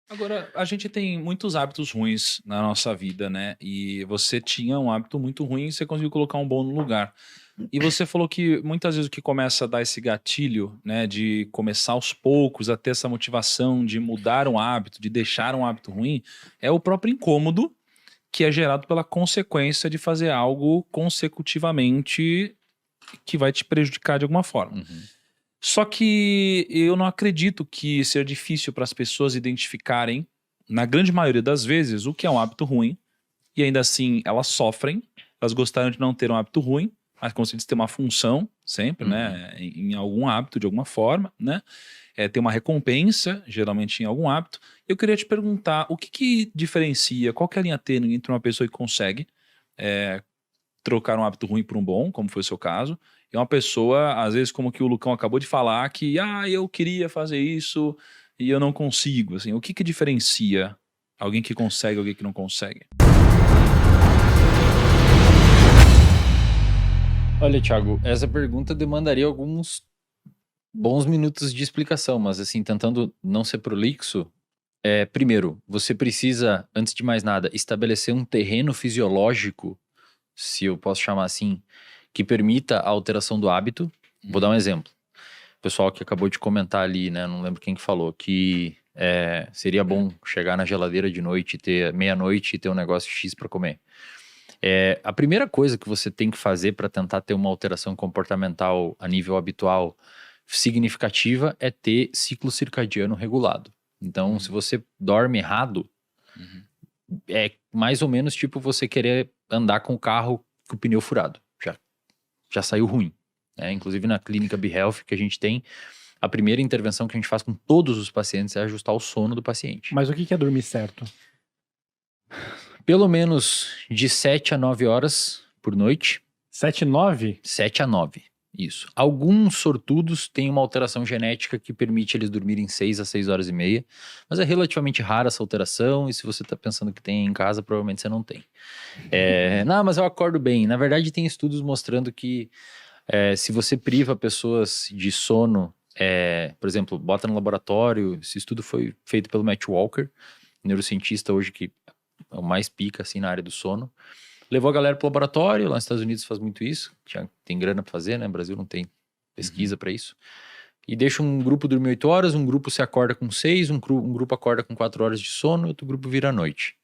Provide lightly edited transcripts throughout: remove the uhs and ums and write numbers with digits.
Agora, a gente tem muitos hábitos ruins na nossa vida, né? E você tinha um hábito muito ruim e você conseguiu colocar um bom no lugar. E você falou que muitas vezes o que começa a dar esse gatilho, né, de começar aos poucos a ter essa motivação de mudar um hábito, de deixar um hábito ruim, é o próprio incômodo que é gerado pela consequência de fazer algo consecutivamente que vai te prejudicar de alguma forma. Uhum. Só que eu não acredito que seja difícil para as pessoas identificarem, na grande maioria das vezes, o que é um hábito ruim, e ainda assim elas sofrem, elas gostariam de não ter um hábito ruim, mas como se diz, ter uma função sempre, né, em algum hábito de alguma forma, né, ter uma recompensa, geralmente em algum hábito. Eu queria te perguntar, o que que diferencia, qual que é a linha tênue entre uma pessoa que consegue é, trocar um hábito ruim por um bom, como foi o seu caso, e uma pessoa, às vezes, como que o Lucão acabou de falar, que eu queria fazer isso e eu não consigo. Assim, o que que diferencia alguém que consegue e alguém que não consegue? Olha, Thiago, essa pergunta demandaria alguns bons minutos de explicação, mas assim, tentando não ser prolixo, primeiro, você precisa, antes de mais nada, estabelecer um terreno fisiológico, se eu posso chamar assim, que permita a alteração do hábito. Vou dar um exemplo. O pessoal que acabou de comentar ali, né, não lembro quem que falou, que seria bom chegar na geladeira de noite, ter meia-noite e ter um negócio X para comer. A primeira coisa que você tem que fazer para tentar ter uma alteração comportamental a nível habitual significativa é ter ciclo circadiano regulado. Então, se você dorme errado, Uhum. é mais ou menos tipo você querer andar com o carro com o pneu furado. Já saiu ruim. Né? Inclusive na clínica BeHealth que a gente tem, a primeira intervenção que a gente faz com todos os pacientes é ajustar o sono do paciente. Mas o que é dormir certo? Pelo menos de 7 a 9 horas por noite. 7, 9? 7 a 9, isso. Alguns sortudos têm uma alteração genética que permite eles dormirem 6 a 6 horas e meia, mas é relativamente rara essa alteração, e se você está pensando que tem em casa, provavelmente você não tem. Não, mas eu acordo bem. Na verdade, tem estudos mostrando que se você priva pessoas de sono, por exemplo, bota no laboratório, esse estudo foi feito pelo Matt Walker, neurocientista hoje que é o mais pica assim, na área do sono. Levou a galera pro laboratório, lá nos Estados Unidos faz muito isso, tem grana pra fazer, né? No Brasil não tem pesquisa pra isso. E deixa um grupo dormir 8 horas, um grupo se acorda com 6, um grupo acorda com 4 horas de sono, outro grupo vira à noite.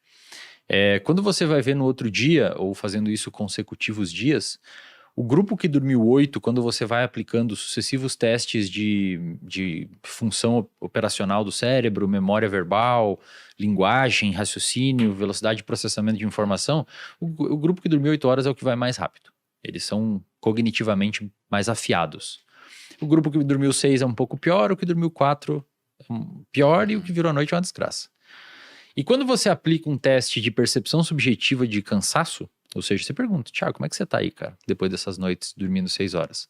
Quando você vai ver no outro dia, ou fazendo isso consecutivos dias, o grupo que dormiu 8, quando você vai aplicando sucessivos testes de função operacional do cérebro, memória verbal, linguagem, raciocínio, velocidade de processamento de informação, o grupo que dormiu 8 horas é o que vai mais rápido. Eles são cognitivamente mais afiados. O grupo que dormiu 6 é um pouco pior, o que dormiu 4 é pior e o que virou à noite é uma desgraça. E quando você aplica um teste de percepção subjetiva de cansaço, ou seja, você pergunta, Thiago, como é que você tá aí, cara, depois dessas noites dormindo 6 horas?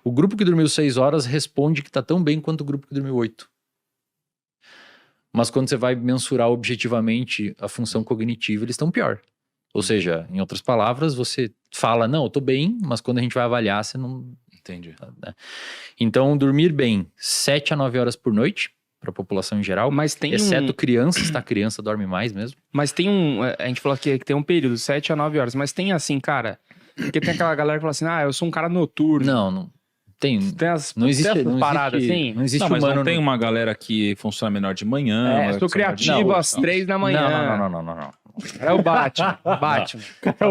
O grupo que dormiu 6 horas responde que tá tão bem quanto o grupo que dormiu 8. Mas quando você vai mensurar objetivamente a função cognitiva, eles estão pior. Ou seja, em outras palavras, você fala, não, eu tô bem, mas quando a gente vai avaliar, você não... Entendi. Né? Então, dormir bem 7 a 9 horas por noite, para a população em geral, Mas tem exceto crianças, tá? Criança dorme mais mesmo. Mas tem a gente falou aqui que tem um período, 7 a 9 horas, mas tem assim, cara, porque tem aquela galera que fala assim, eu sou um cara noturno. Não tem Não existe essas paradas assim? Não existe Não, mas humano. não tem uma galera que funciona melhor de manhã. Eu sou criativo às 3 da manhã. Não. É o Batman.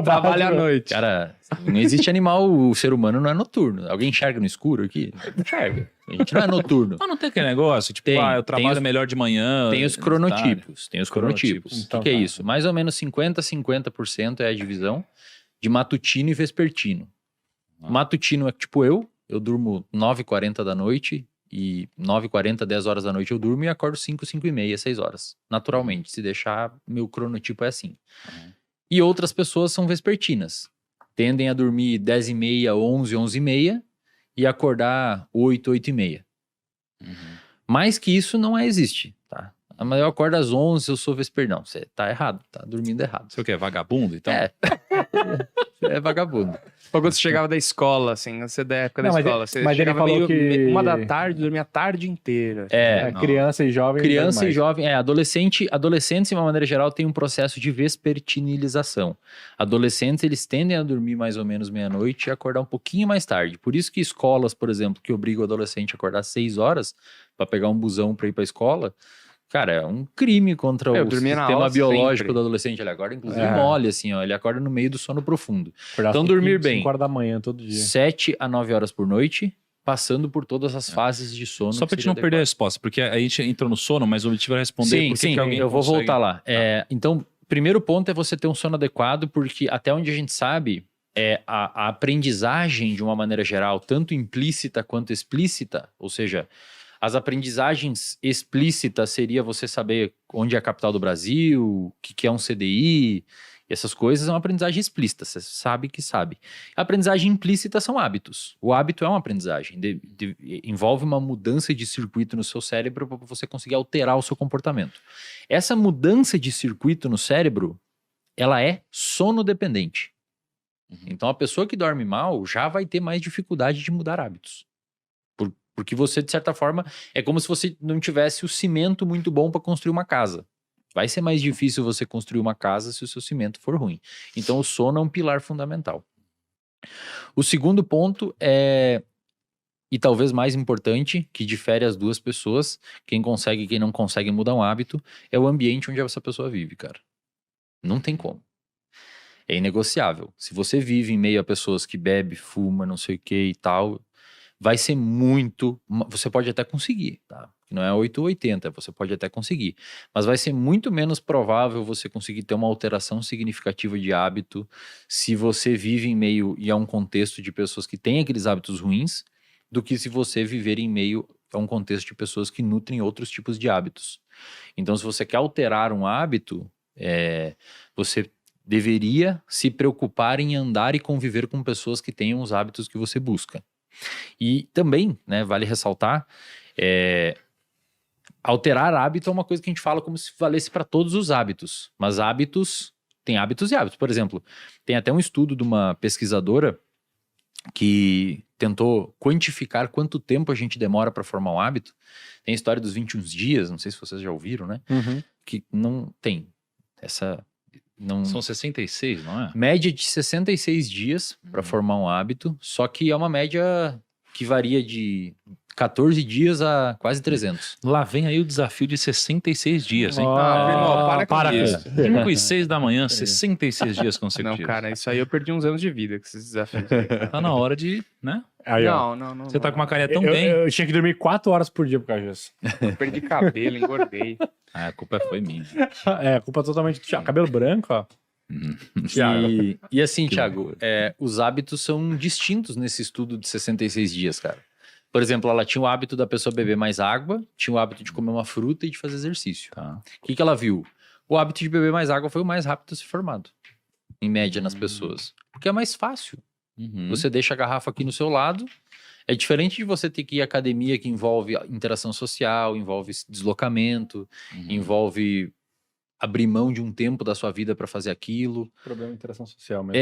Trabalha à noite. Cara, não existe animal, o ser humano não é noturno. Alguém enxerga no escuro aqui? Enxerga. A gente não é noturno. Mas não tem aquele negócio, tipo, eu trabalho melhor de manhã. Tem os cronotipos. Tem os cronotipos. Então, o que é isso? Mais ou menos 50% é a divisão de matutino e vespertino. Matutino é tipo eu durmo 9h40 da noite e 9h40, 10 horas da noite eu durmo e acordo 5h30, 6 horas. Naturalmente, se deixar, meu cronotipo é assim. E outras pessoas são vespertinas. Tendem a dormir 10h30, 11, 11h30 e acordar 8, 8h30. Mais que isso não existe, tá? Mas eu acordo às 11, eu sou vespertino. Você tá errado, tá dormindo errado. Você o quê? Vagabundo, então? É vagabundo. Quando você chegava da escola, assim, você da época Não, da mas escola, você mas ele chegava falou que- 1 da tarde, dormia a tarde inteira. É, não. criança e jovem. Criança e mais. jovem, adolescentes, de uma maneira geral, tem um processo de vespertinilização. Adolescentes, eles tendem a dormir mais ou menos meia-noite e acordar um pouquinho mais tarde. Por isso que escolas, por exemplo, que obrigam o adolescente a acordar 6 horas para pegar um busão para ir para a escola, cara, é um crime contra Eu o dormia na sistema aula biológico sempre. do adolescente. Ele acorda, inclusive, É. mole, assim, ó. Ele acorda no meio do sono profundo. Acordar Então, cinco- dormir bem. 5 horas da manhã todo dia. 7 a 9 horas por noite, passando por todas as fases de sono. Só que pra gente seria não perder a adequado. resposta, porque a gente entrou no sono, mas o objetivo era responder Sim, por que sim, que alguém eu vou consegue- voltar lá. Então, primeiro ponto é você ter um sono adequado, porque até onde a gente sabe, a aprendizagem, de uma maneira geral, tanto implícita quanto explícita, ou seja, as aprendizagens explícitas seria você saber onde é a capital do Brasil, o que é um CDI, essas coisas é uma aprendizagem explícita, você sabe que sabe. A aprendizagem implícita são hábitos. O hábito é uma aprendizagem, envolve uma mudança de circuito no seu cérebro para você conseguir alterar o seu comportamento. Essa mudança de circuito no cérebro, ela é sonodependente. Então, a pessoa que dorme mal já vai ter mais dificuldade de mudar hábitos. Porque você, de certa forma, é como se você não tivesse o cimento muito bom para construir uma casa. Vai ser mais difícil você construir uma casa se o seu cimento for ruim. Então, o sono é um pilar fundamental. O segundo ponto e talvez mais importante, que difere as duas pessoas, quem consegue e quem não consegue mudar um hábito, é o ambiente onde essa pessoa vive, cara. Não tem como. É inegociável. Se você vive em meio a pessoas que bebe, fuma, não sei o que e tal, vai ser muito... Você pode até conseguir, tá? Não é 8 ou 80, você pode até conseguir. Mas vai ser muito menos provável você conseguir ter uma alteração significativa de hábito se você vive em meio e a um contexto de pessoas que têm aqueles hábitos ruins, do que se você viver em meio a um contexto de pessoas que nutrem outros tipos de hábitos. Então, se você quer alterar um hábito, você deveria se preocupar em andar e conviver com pessoas que tenham os hábitos que você busca. E também, né, vale ressaltar, alterar hábito é uma coisa que a gente fala como se valesse para todos os hábitos, mas hábitos, tem hábitos e hábitos. Por exemplo, tem até um estudo de uma pesquisadora que tentou quantificar quanto tempo a gente demora para formar um hábito. Tem a história dos 21 dias, não sei se vocês já ouviram, né? Uhum. Que não tem essa... Não... São 66, não é? Média de 66 dias para formar um hábito, só que é uma média que varia de 14 dias a quase 300. Lá vem aí o desafio de 66 dias, hein? Não, para com isso. 5 e 6 da manhã, 66 dias Não, consecutivos. cara, isso aí eu perdi uns anos de vida com esses desafios. aí, cara. Tá na hora de, né? Aí, ó. Não. Você tá com uma carinha tão Eu, bem. eu tinha que dormir 4 horas por dia por causa disso. Perdi cabelo, engordei. Ah, a culpa foi minha. É, a culpa totalmente do Thiago. Cabelo branco, ó. Thiago. E assim, Thiago, os hábitos são distintos nesse estudo de 66 dias, cara. Por exemplo, ela tinha o hábito da pessoa beber mais água, tinha o hábito de comer uma fruta e de fazer exercício. Tá. O que ela viu? O hábito de beber mais água foi o mais rápido a ser formado, em média, nas pessoas. Porque é mais fácil. Uhum. Você deixa a garrafa aqui no seu lado. É diferente de você ter que ir à academia, que envolve interação social, envolve deslocamento, envolve abrir mão de um tempo da sua vida para fazer aquilo. Problema de interação social mesmo.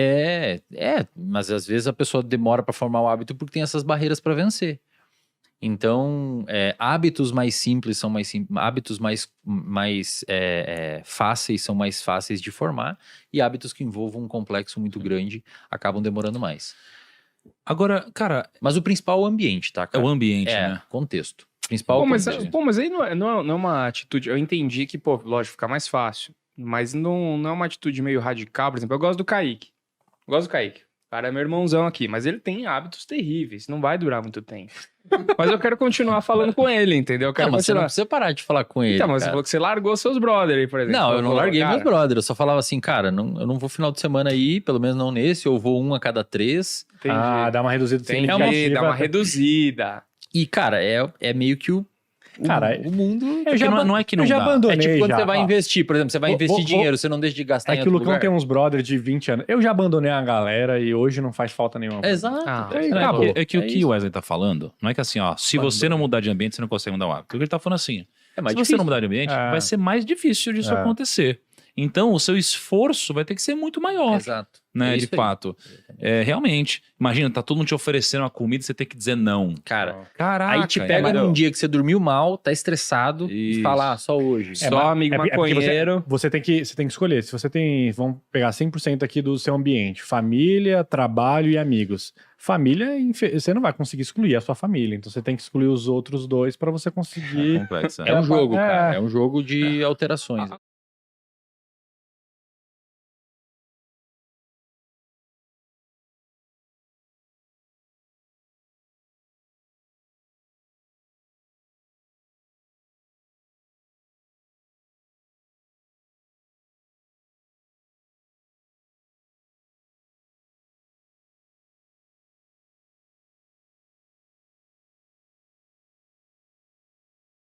Mas às vezes a pessoa demora para formar o hábito porque tem essas barreiras para vencer. Então, hábitos mais simples são mais simples, hábitos mais fáceis são mais fáceis de formar, e hábitos que envolvam um complexo muito grande acabam demorando mais. Agora, cara, Mas o principal é o ambiente, tá, é cara? o ambiente, né? Contexto. Principal Pô, mas, contexto. pô, mas aí não é uma atitude. Eu entendi que, pô, lógico, fica mais fácil. Mas não é uma atitude meio radical. Por exemplo, eu gosto do Kaique. O cara é meu irmãozão aqui, mas ele tem hábitos terríveis. Não vai durar muito tempo. Mas eu quero continuar falando com ele, entendeu? Eu quero Não, mas você não continuar. precisa parar de falar com ele, Então, mas você cara. falou que você largou seus brother aí, por exemplo. Não, eu não larguei cara, meus brothers. Eu só falava assim, cara, eu não vou final de semana aí, pelo menos não nesse, eu vou 1 a cada 3. Entendi. Ah, dá uma reduzida Entendi, dá uma reduzida. E, cara, é meio que o Cara, o mundo... Eu já, não é que não eu já dá. abandonei. É tipo quando já. você vai Ó, investir, por exemplo, você vai investir dinheiro, você não deixa de gastar É em que o outro Lucão lugar. tem uns brothers de 20 anos. Eu já abandonei a galera e hoje não faz falta nenhuma. Exato. Ah, É, Não, acabou. é que o que isso. o Wesley tá falando, não é que assim, ó, se você não mudar de ambiente, você não consegue mudar o hábito. O que ele tá falando assim, É mais Se você difícil. não mudar de ambiente, É. vai ser mais difícil disso É. acontecer. Então, o seu esforço vai ter que ser muito maior, Exato. né? É De isso aí. fato. É, realmente. Imagina, tá todo mundo te oferecendo uma comida e você tem que dizer não. Cara, Caraca. aí te pega entendeu? num dia que você dormiu mal, tá estressado Isso. e fala, só hoje. Só amigo porque maconheiro. Você tem que escolher. Se você tem, vamos pegar 100% aqui do seu ambiente, família, trabalho e amigos. Família, você não vai conseguir excluir a sua família, então você tem que excluir os outros dois para você conseguir. Complexo, É um jogo, É. cara. É um jogo de alterações.